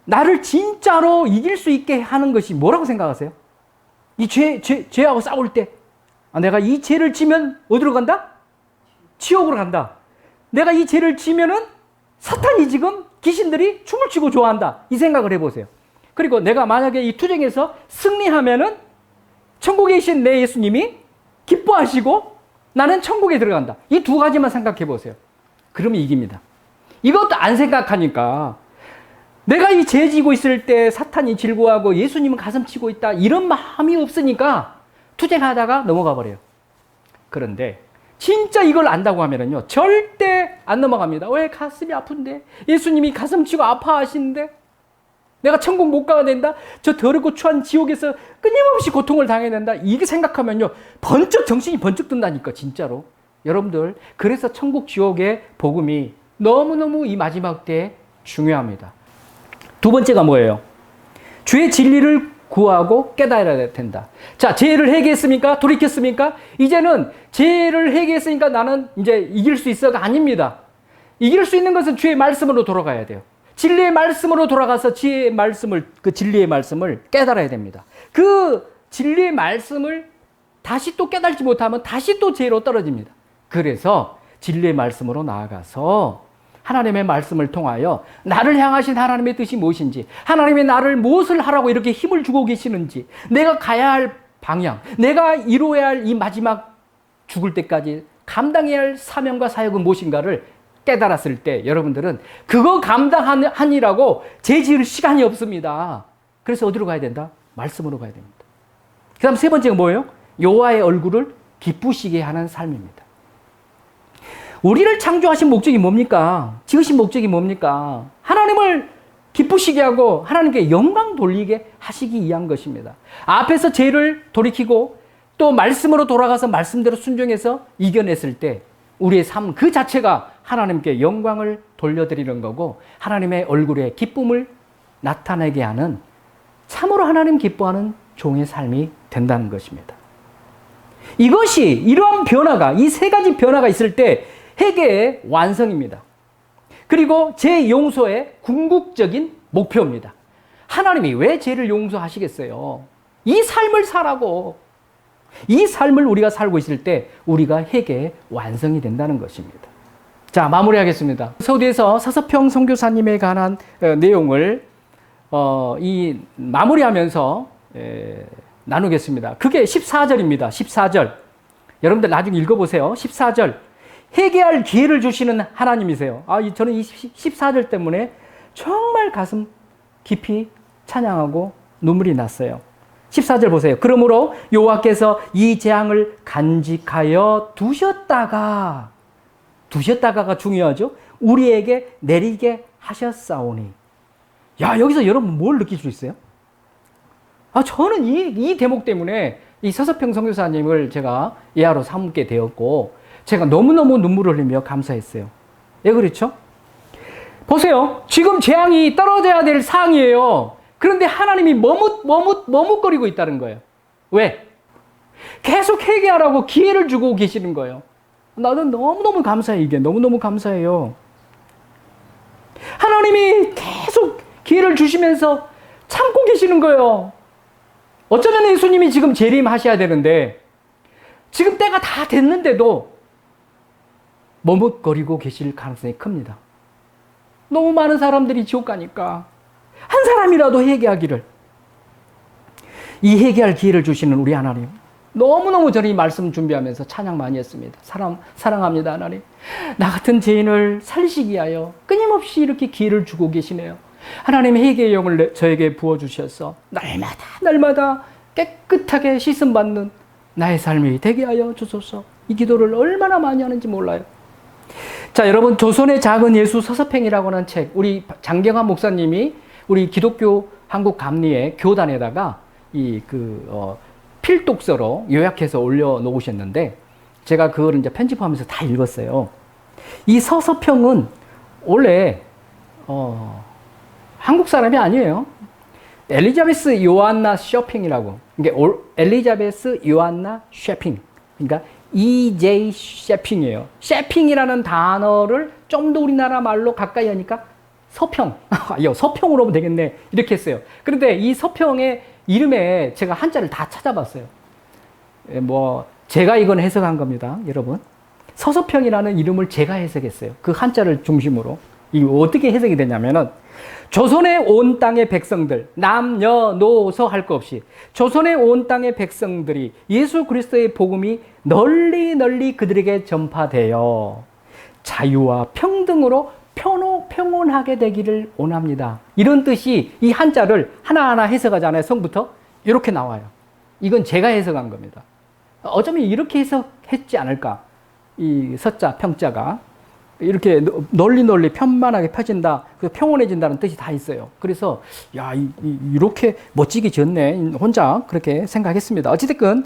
나를 진짜로 이길 수 있게 하는 것이 뭐라고 생각하세요? 이 죄하고 싸울 때 내가 이 죄를 지면 어디로 간다? 지옥으로 간다. 내가 이 죄를 지면은 사탄이 지금 귀신들이 춤을 추고 좋아한다. 이 생각을 해보세요. 그리고 내가 만약에 이 투쟁에서 승리하면은 천국에 계신 내 예수님이 기뻐하시고 나는 천국에 들어간다. 이 두 가지만 생각해 보세요. 그러면 이깁니다. 이것도 안 생각하니까 내가 이 죄 지고 있을 때 사탄이 즐거워하고 예수님은 가슴 치고 있다. 이런 마음이 없으니까 투쟁하다가 넘어가 버려요. 그런데 진짜 이걸 안다고 하면은요, 절대 안 넘어갑니다. 왜? 가슴이 아픈데? 예수님이 가슴 치고 아파하시는데? 내가 천국 못 가야 된다? 저 더럽고 추한 지옥에서 끊임없이 고통을 당해야 된다? 이게 생각하면요, 정신이 번쩍 든다니까, 진짜로. 여러분들, 그래서 천국 지옥의 복음이 너무너무 이 마지막 때에 중요합니다. 두 번째가 뭐예요? 주의 진리를 구하고 깨달아야 된다. 자, 죄를 회개했습니까? 돌이켰습니까? 이제는 죄를 회개했으니까 나는 이제 이길 수 있어가 아닙니다. 이길 수 있는 것은 주의 말씀으로 돌아가야 돼요. 진리의 말씀으로 돌아가서 지혜의 말씀을, 그 진리의 말씀을 깨달아야 됩니다. 그 진리의 말씀을 다시 또 깨달지 못하면 다시 또 죄로 떨어집니다. 그래서 진리의 말씀으로 나아가서 하나님의 말씀을 통하여 나를 향하신 하나님의 뜻이 무엇인지, 하나님이 나를 무엇을 하라고 이렇게 힘을 주고 계시는지, 내가 가야 할 방향, 내가 이루어야 할 이 마지막 죽을 때까지 감당해야 할 사명과 사역은 무엇인가를 깨달았을 때 여러분들은 그거 감당하니라고 죄 지을 시간이 없습니다. 그래서 어디로 가야 된다? 말씀으로 가야 됩니다. 그 다음 세 번째가 뭐예요? 여호와의 얼굴을 기쁘시게 하는 삶입니다. 우리를 창조하신 목적이 뭡니까? 지으신 목적이 뭡니까? 하나님을 기쁘시게 하고 하나님께 영광 돌리게 하시기 위한 것입니다. 앞에서 죄를 돌이키고 또 말씀으로 돌아가서 말씀대로 순종해서 이겨냈을 때 우리의 삶 그 자체가 하나님께 영광을 돌려드리는 거고 하나님의 얼굴에 기쁨을 나타내게 하는 참으로 하나님 기뻐하는 종의 삶이 된다는 것입니다. 이것이 이러한 변화가 이 세 가지 변화가 있을 때 회개의 완성입니다. 그리고 죄 용서의 궁극적인 목표입니다. 하나님이 왜 죄를 용서하시겠어요? 이 삶을 사라고. 이 삶을 우리가 살고 있을 때 우리가 회개의 완성이 된다는 것입니다. 자, 마무리하겠습니다. 서두에서 서서평 선교사님에 관한 내용을 마무리하면서 나누겠습니다. 그게 14절입니다. 14절. 여러분들 나중에 읽어보세요. 14절. 회개할 기회를 주시는 하나님이세요. 저는 이 14절 때문에 정말 가슴 깊이 찬양하고 눈물이 났어요. 14절 보세요. 그러므로 여호와께서 이 재앙을 간직하여 두셨다가가 중요하죠. 우리에게 내리게 하셨사오니. 야, 여기서 여러분 뭘 느낄 수 있어요? 저는 이 대목 때문에 이 서서평 선교사님을 제가 예하로 삼게 되었고 제가 너무너무 눈물을 흘리며 감사했어요. 왜 그렇죠? 보세요. 지금 재앙이 떨어져야 될 상황이에요. 그런데 하나님이 머뭇거리고 있다는 거예요. 왜? 계속 회개하라고 기회를 주고 계시는 거예요. 나는 너무너무 감사해. 이게 너무너무 감사해요. 하나님이 계속 기회를 주시면서 참고 계시는 거예요. 어쩌면 예수님이 지금 재림하셔야 되는데 지금 때가 다 됐는데도 머뭇거리고 계실 가능성이 큽니다. 너무 많은 사람들이 지옥 가니까 한 사람이라도 회개하기를. 이 회개할 기회를 주시는 우리 하나님. 너무너무 저는 이 말씀 준비하면서 찬양 많이 했습니다. 사랑합니다, 하나님. 나 같은 죄인을 살리시기 위하여 끊임없이 이렇게 기회를 주고 계시네요. 하나님의 회개의 영을 저에게 부어주셔서 날마다 깨끗하게 씻음받는 나의 삶이 되게 하여 주소서. 이 기도를 얼마나 많이 하는지 몰라요. 자, 여러분, 조선의 작은 예수 서서평이라고 하는 책, 우리 장경환 목사님이 우리 기독교 한국 감리의 교단에다가 필독서로 요약해서 올려놓으셨는데 제가 그걸 이제 편집하면서 다 읽었어요. 이 서서평은 원래 한국 사람이 아니에요. 엘리자베스 요한나 쇼핑이라고. 그러니까 엘리자베스 요한나 쇼핑. 그러니까 E.J. 셰핑이에요. 셰핑이라는 단어를 좀 더 우리나라 말로 가까이 하니까 서평. 서평으로 하면 되겠네. 이렇게 했어요. 그런데 이 서평의 이름에 제가 한자를 다 찾아봤어요. 제가 이건 해석한 겁니다. 여러분. 서서평이라는 이름을 제가 해석했어요. 그 한자를 중심으로. 이게 어떻게 해석이 되냐면은 조선의 온 땅의 백성들, 남녀노소 할 것 없이 조선의 온 땅의 백성들이 예수 그리스도의 복음이 널리 그들에게 전파되어 자유와 평등으로 평온하게 되기를 원합니다. 이런 뜻이 이 한자를 하나하나 해석하잖아요. 성부터 이렇게 나와요. 이건 제가 해석한 겁니다. 어쩌면 이렇게 해석했지 않을까. 이 서자, 평자가 이렇게 널리 편만하게 펴진다, 평온해진다는 뜻이 다 있어요. 그래서 이렇게 멋지게 지었네. 혼자 그렇게 생각했습니다. 어찌됐건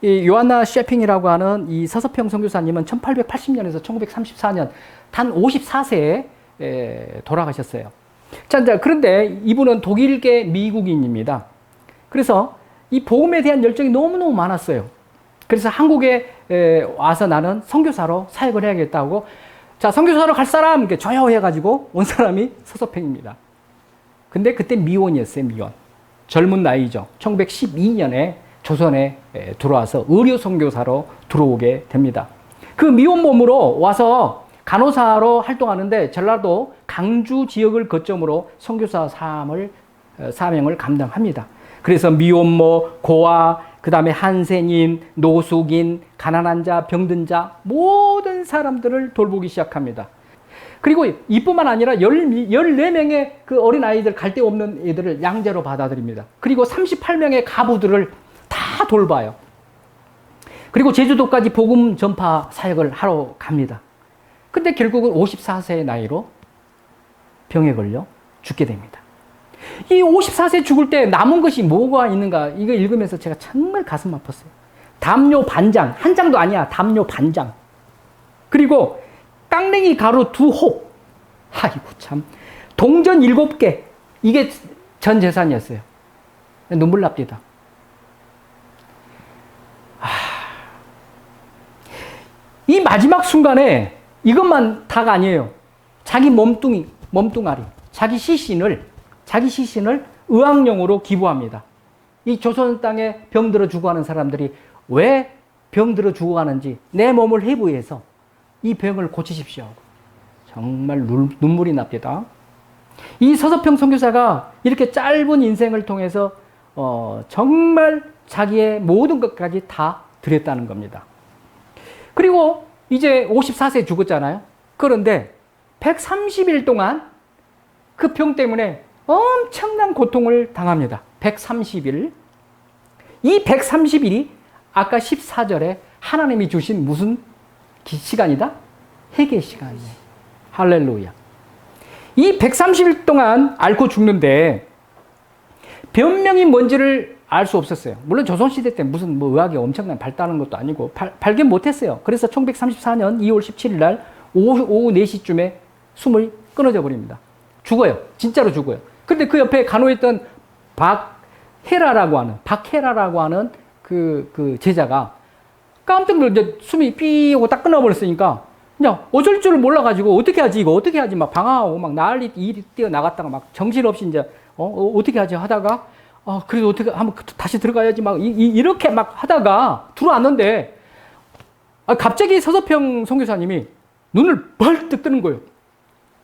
이 요한나 셰핑이라고 하는 이 서서평 선교사님은 1880년에서 1934년 단 54세에 돌아가셨어요. 자, 그런데 이분은 독일계 미국인입니다. 그래서 이 복음에 대한 열정이 너무너무 많았어요. 그래서 한국에 와서 나는 선교사로 사역을 해야겠다고, 자, 선교사로 갈 사람 이렇게 저요 해가지고 온 사람이 서서평입니다. 근데 그때 미혼이었어요, 미혼. 젊은 나이죠. 1912년에 조선에 들어와서 의료 선교사로 들어오게 됩니다. 그 미혼 몸으로 와서 간호사로 활동하는데 전라도 강주 지역을 거점으로 선교사 사명을 감당합니다. 그래서 미혼모, 고아, 그 다음에 한센인, 노숙인, 가난한 자, 병든 자 모든 사람들을 돌보기 시작합니다. 그리고 이뿐만 아니라 14명의 그 어린아이들, 갈 데 없는 애들을 양자로 받아들입니다. 그리고 38명의 가부들을 다 돌봐요. 그리고 제주도까지 복음 전파 사역을 하러 갑니다. 근데 결국은 54세의 나이로 병에 걸려 죽게 됩니다. 이 54세 죽을 때 남은 것이 뭐가 있는가, 이거 읽으면서 제가 정말 가슴 아팠어요. 담요 반장, 한 장도 아니야, 담요 반장. 그리고 깡냉이 가루 2홉. 아이고 참. 동전 7개. 이게 전 재산이었어요. 눈물 납니다. 이 마지막 순간에 이것만 다가 아니에요. 자기 몸뚱아리, 자기 시신을 의학용으로 기부합니다. 이 조선 땅에 병들어 죽어가는 사람들이 왜 병들어 죽어가는지 내 몸을 해부해서 이 병을 고치십시오. 정말 눈물이 납니다. 이 서서평 선교사가 이렇게 짧은 인생을 통해서 정말 자기의 모든 것까지 다 드렸다는 겁니다. 그리고 이제 54세 죽었잖아요. 그런데 130일 동안 그 병 때문에 엄청난 고통을 당합니다. 130일. 이 130일이 아까 14절에 하나님이 주신 무슨 시간이다? 회개 시간이에요. 할렐루야. 이 130일 동안 앓고 죽는데 변명이 뭔지를 알 수 없었어요. 물론 조선시대 때 무슨 의학이 엄청난 발달한 것도 아니고 발견 못했어요. 그래서 1134년 2월 17일 날 오후 4시쯤에 숨을 끊어져 버립니다. 죽어요. 진짜로 죽어요. 그런데 그 옆에 간호했던 박헤라라고 하는 그 제자가 깜짝 놀라 이제 숨이 삐 하고 딱 끊어버렸으니까 그냥 어쩔 줄을 몰라가지고 어떻게 하지 이거 어떻게 하지 막 방황하고 막 난리 일이 뛰어나갔다가 막 정신없이 이제 어떻게 하지 하다가 그래도 어떻게 한번 다시 들어가야지 막 이렇게 막 하다가 들어왔는데 갑자기 서서평 선교사님이 눈을 벌떡 뜨는 거예요.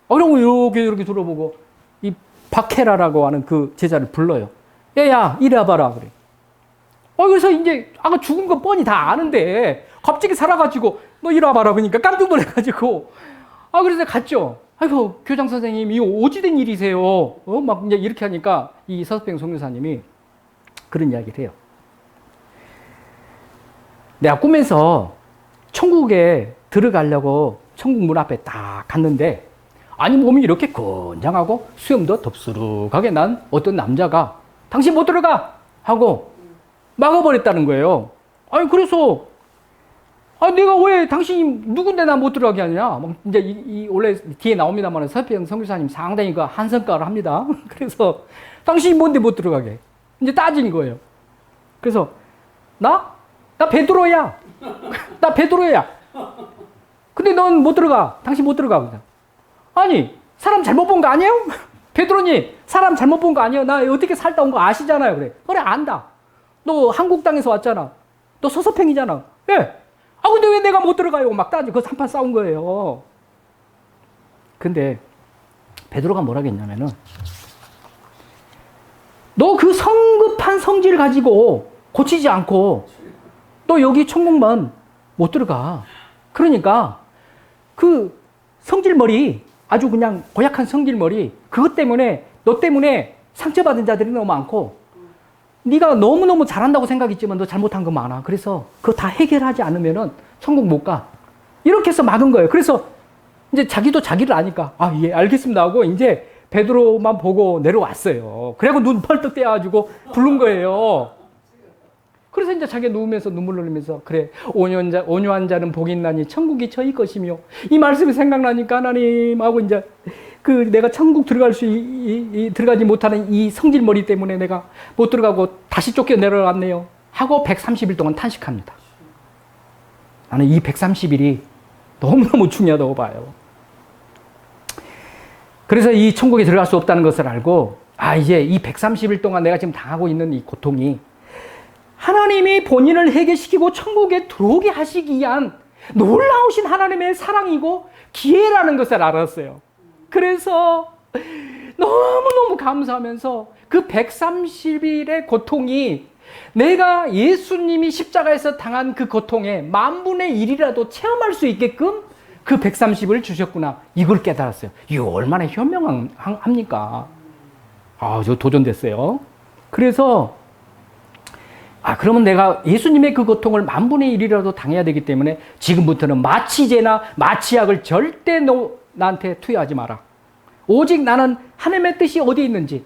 그러고 이렇게 들어보고 이 박헤라라고 하는 그 제자를 불러요. 야 이리 와봐라 그래. 그래서 이제 아까 죽은 거 뻔히 다 아는데 갑자기 살아가지고 너 이리 와봐라 그러니까 깜짝 놀라가지고 그래서 갔죠. 아이고 교장 선생님 이거 어찌된 일이세요? 막 이제 이렇게 하니까 이 서서평 선교사님이 그런 이야기를 해요. 내가 꿈에서 천국에 들어가려고 천국 문 앞에 딱 갔는데 아니 몸이 이렇게 건장하고 수염도 덥수룩하게 난 어떤 남자가 당신 못 들어가 하고 막아버렸다는 거예요. 그래서 내가 왜 당신이 누군데 나 못 들어가게 하냐? 이제 원래 뒤에 나옵니다만 서평 선교사님 상당히 그 한성가를 합니다. 그래서 당신이 뭔데 못 들어가게? 이제 따진 거예요. 그래서 나 베드로야. 나 베드로야. 근데 넌 못 들어가. 당신 못 들어가. 그냥. 아니 사람 잘못 본 거 아니에요? 베드로님 사람 잘못 본 거 아니에요? 나 어떻게 살다 온 거 아시잖아요. 그래 안다. 너 한국 땅에서 왔잖아. 너 서서평이잖아. 예. 근데 왜 내가 못 들어가요? 막 따지고 그 한판 싸운 거예요. 근데 베드로가 뭐라고 했냐면은 너 그 성급한 성질 가지고 고치지 않고 너 여기 천국만 못 들어가. 그러니까 그 성질머리 아주 그냥 고약한 성질머리 그것 때문에 너 때문에 상처받은 자들이 너무 많고 네가 너무너무 잘한다고 생각했지만 너 잘못한 거 많아. 그래서 그거 다 해결하지 않으면은 천국 못 가. 이렇게 해서 막은 거예요. 그래서 이제 자기도 자기를 아니까 예 알겠습니다 하고 이제 베드로만 보고 내려왔어요. 그래고 눈 펄떡 떼어가지고 부른 거예요. 그래서 이제 자기가 누우면서 눈물 흘리면서 그래 온유한 자는 복이 있나니 천국이 저희 것이며 이 말씀이 생각나니까 하나님 하고 이제 내가 천국 들어갈 들어가지 못하는 이 성질머리 때문에 내가 못 들어가고 다시 쫓겨 내려왔네요. 하고 130일 동안 탄식합니다. 나는 이 130일이 너무너무 중요하다고 봐요. 그래서 이 천국에 들어갈 수 없다는 것을 알고, 이제 이 130일 동안 내가 지금 당하고 있는 이 고통이 하나님이 본인을 해결시키고 천국에 들어오게 하시기 위한 놀라우신 하나님의 사랑이고 기회라는 것을 알았어요. 그래서 너무너무 감사하면서 그 130일의 고통이 내가 예수님이 십자가에서 당한 그 고통의 10,000분의 1이라도 체험할 수 있게끔 그 130을 주셨구나. 이걸 깨달았어요. 이거 얼마나 현명합니까? 저 도전됐어요. 그래서 그러면 내가 예수님의 그 고통을 10,000분의 1이라도 당해야 되기 때문에 지금부터는 마취제나 마취약을 절대 나한테 투여하지 마라. 오직 나는 하나님의 뜻이 어디에 있는지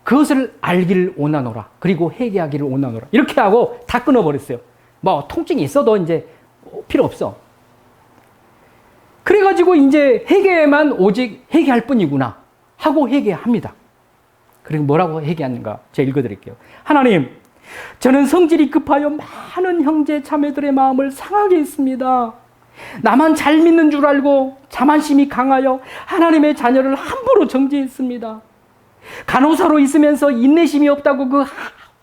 그것을 알기를 원하노라. 그리고 회개하기를 원하노라. 이렇게 하고 다 끊어버렸어요. 통증이 있어도 이제 필요 없어. 그래가지고 이제 회개만 오직 회개할 뿐이구나 하고 회개합니다. 그리고 뭐라고 회개하는가 제가 읽어드릴게요. 하나님, 저는 성질이 급하여 많은 형제 자매들의 마음을 상하게 했습니다. 나만 잘 믿는 줄 알고 자만심이 강하여 하나님의 자녀를 함부로 정죄했습니다. 간호사로 있으면서 인내심이 없다고 그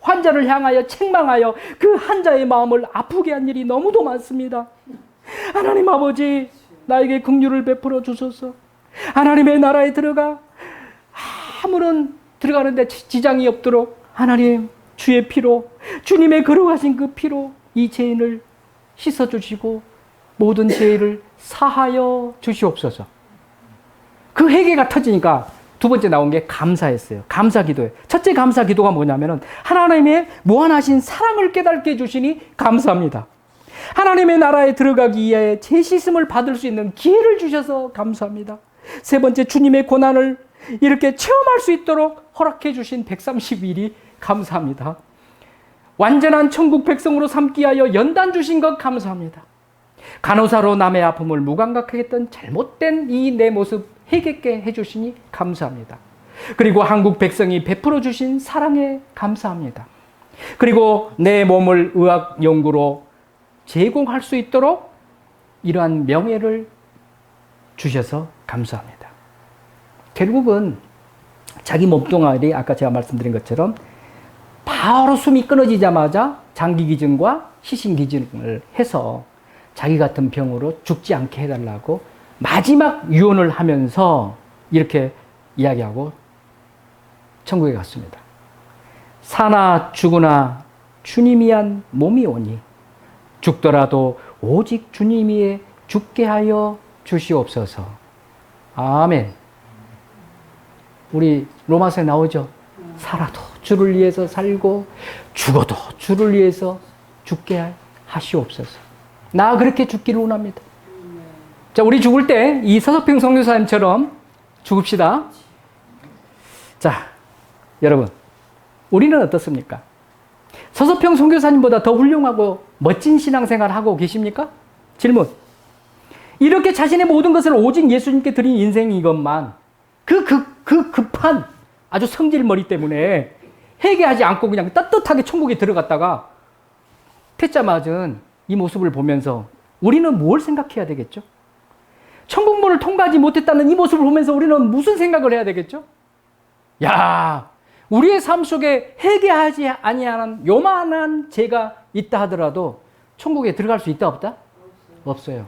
환자를 향하여 책망하여 그 환자의 마음을 아프게 한 일이 너무도 많습니다. 하나님 아버지, 나에게 긍휼을 베풀어 주소서. 하나님의 나라에 들어가는데 지장이 없도록 하나님 주의 피로, 주님의 거룩하신 그 피로 이 죄인을 씻어주시고 모든 죄를 사하여 주시옵소서. 그 회개가 터지니까 두 번째 나온 게 감사했어요. 감사 기도예요. 첫째 감사 기도가 뭐냐면은 하나님의 무한하신 사랑을 깨닫게 해주시니 감사합니다. 하나님의 나라에 들어가기 위해 죄 씻음을 받을 수 있는 기회를 주셔서 감사합니다. 세 번째, 주님의 고난을 이렇게 체험할 수 있도록 허락해 주신 130일이 감사합니다. 완전한 천국 백성으로 삼기 위하여 연단 주신 것 감사합니다. 간호사로 남의 아픔을 무감각하게 했던 잘못된 이 내 모습 회개케 해주시니 감사합니다. 그리고 한국 백성이 베풀어 주신 사랑에 감사합니다. 그리고 내 몸을 의학 연구로 제공할 수 있도록 이러한 명예를 주셔서 감사합니다. 결국은 자기 몸뚱아리, 아까 제가 말씀드린 것처럼 바로 숨이 끊어지자마자 장기기증과 시신기증을 해서 자기 같은 병으로 죽지 않게 해달라고 마지막 유언을 하면서 이렇게 이야기하고 천국에 갔습니다. 사나 죽으나 주님이 한 몸이 오니 죽더라도 오직 주님이 죽게 하여 주시옵소서. 아멘. 우리 로마서에 나오죠. 살아도 주를 위해서 살고 죽어도 주를 위해서 죽게 하시옵소서. 나 그렇게 죽기를 원합니다. 자, 우리 죽을 때 이 서석평 선교사님처럼 죽읍시다. 자, 여러분, 우리는 어떻습니까? 서석평 선교사님보다 더 훌륭하고 멋진 신앙생활 하고 계십니까? 질문. 이렇게 자신의 모든 것을 오직 예수님께 드린 인생인 것만 그 급한 아주 성질머리 때문에 회개하지 않고 그냥 떳떳하게 천국에 들어갔다가 퇴짜 맞은 이 모습을 보면서 우리는 뭘 생각해야 되겠죠? 천국문을 통과하지 못했다는 이 모습을 보면서 우리는 무슨 생각을 해야 되겠죠? 야, 우리의 삶 속에 회개하지 아니하는 요만한 죄가 있다 하더라도 천국에 들어갈 수 있다 없다? 없어요.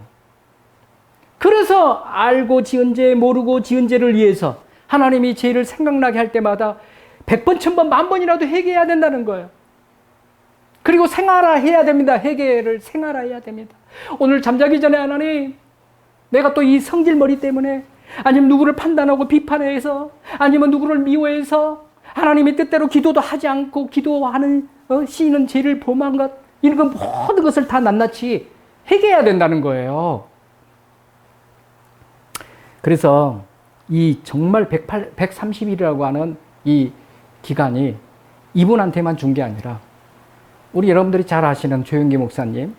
그래서 알고 지은 죄, 모르고 지은 죄를 위해서 하나님이 죄를 생각나게 할 때마다 100번, 1000번, 10,000번이라도 회개해야 된다는 거예요. 그리고 생활화해야 됩니다. 회개를 생활화해야 됩니다. 오늘 잠자기 전에 하나님, 내가 또 이 성질머리 때문에 아니면 누구를 판단하고 비판해서 아니면 누구를 미워해서 하나님의 뜻대로 기도도 하지 않고 기도하는 씌이는 죄를 범한 것, 이런 모든 것을 다 낱낱이 회개해야 된다는 거예요. 그래서 이 정말 130일이라고 하는 이 기간이 이분한테만 준 게 아니라 우리 여러분들이 잘 아시는 조영기 목사님,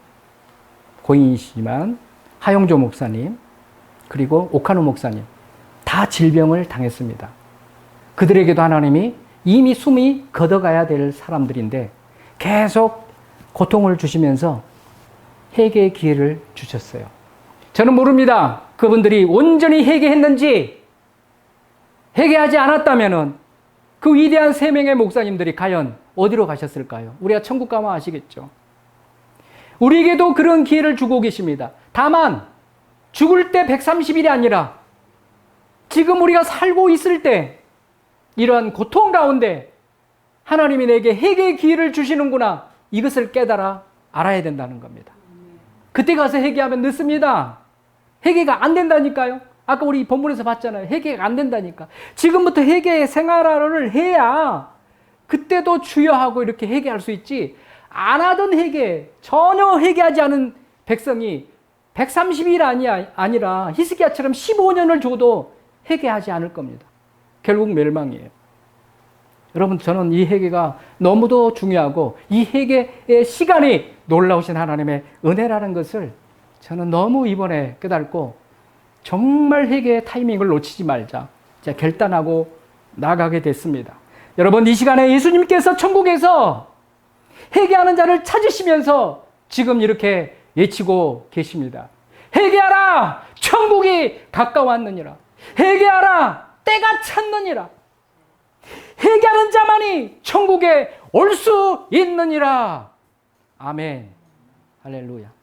고인이시지만 하영조 목사님, 그리고 오카노 목사님, 다 질병을 당했습니다. 그들에게도 하나님이 이미 숨이 걷어가야 될 사람들인데 계속 고통을 주시면서 회개의 기회를 주셨어요. 저는 모릅니다. 그분들이 온전히 회개했는지, 회개하지 않았다면 그 위대한 3명의 목사님들이 과연 어디로 가셨을까요? 우리가 천국 가면 아시겠죠. 우리에게도 그런 기회를 주고 계십니다. 다만 죽을 때 130일이 아니라 지금 우리가 살고 있을 때 이러한 고통 가운데 하나님이 내게 회개의 기회를 주시는구나, 이것을 깨달아 알아야 된다는 겁니다. 그때 가서 회개하면 늦습니다. 회개가 안 된다니까요. 아까 우리 본문에서 봤잖아요. 회개가 안 된다니까. 지금부터 회개의 생활을 해야 그때도 주여 하고 이렇게 회개할 수 있지, 안 하던 회개, 전혀 회개하지 않은 백성이 130일 아니라 히스기야처럼 15년을 줘도 회개하지 않을 겁니다. 결국 멸망이에요. 여러분, 저는 이 회개가 너무도 중요하고 이 회개의 시간이 놀라우신 하나님의 은혜라는 것을 저는 너무 이번에 깨닫고, 정말 회개의 타이밍을 놓치지 말자, 제가 결단하고 나가게 됐습니다. 여러분, 이 시간에 예수님께서 천국에서 회개하는 자를 찾으시면서 지금 이렇게 외치고 계십니다. 회개하라! 천국이 가까웠느니라. 회개하라! 때가 찼느니라. 회개하는 자만이 천국에 올 수 있느니라. 아멘. 할렐루야.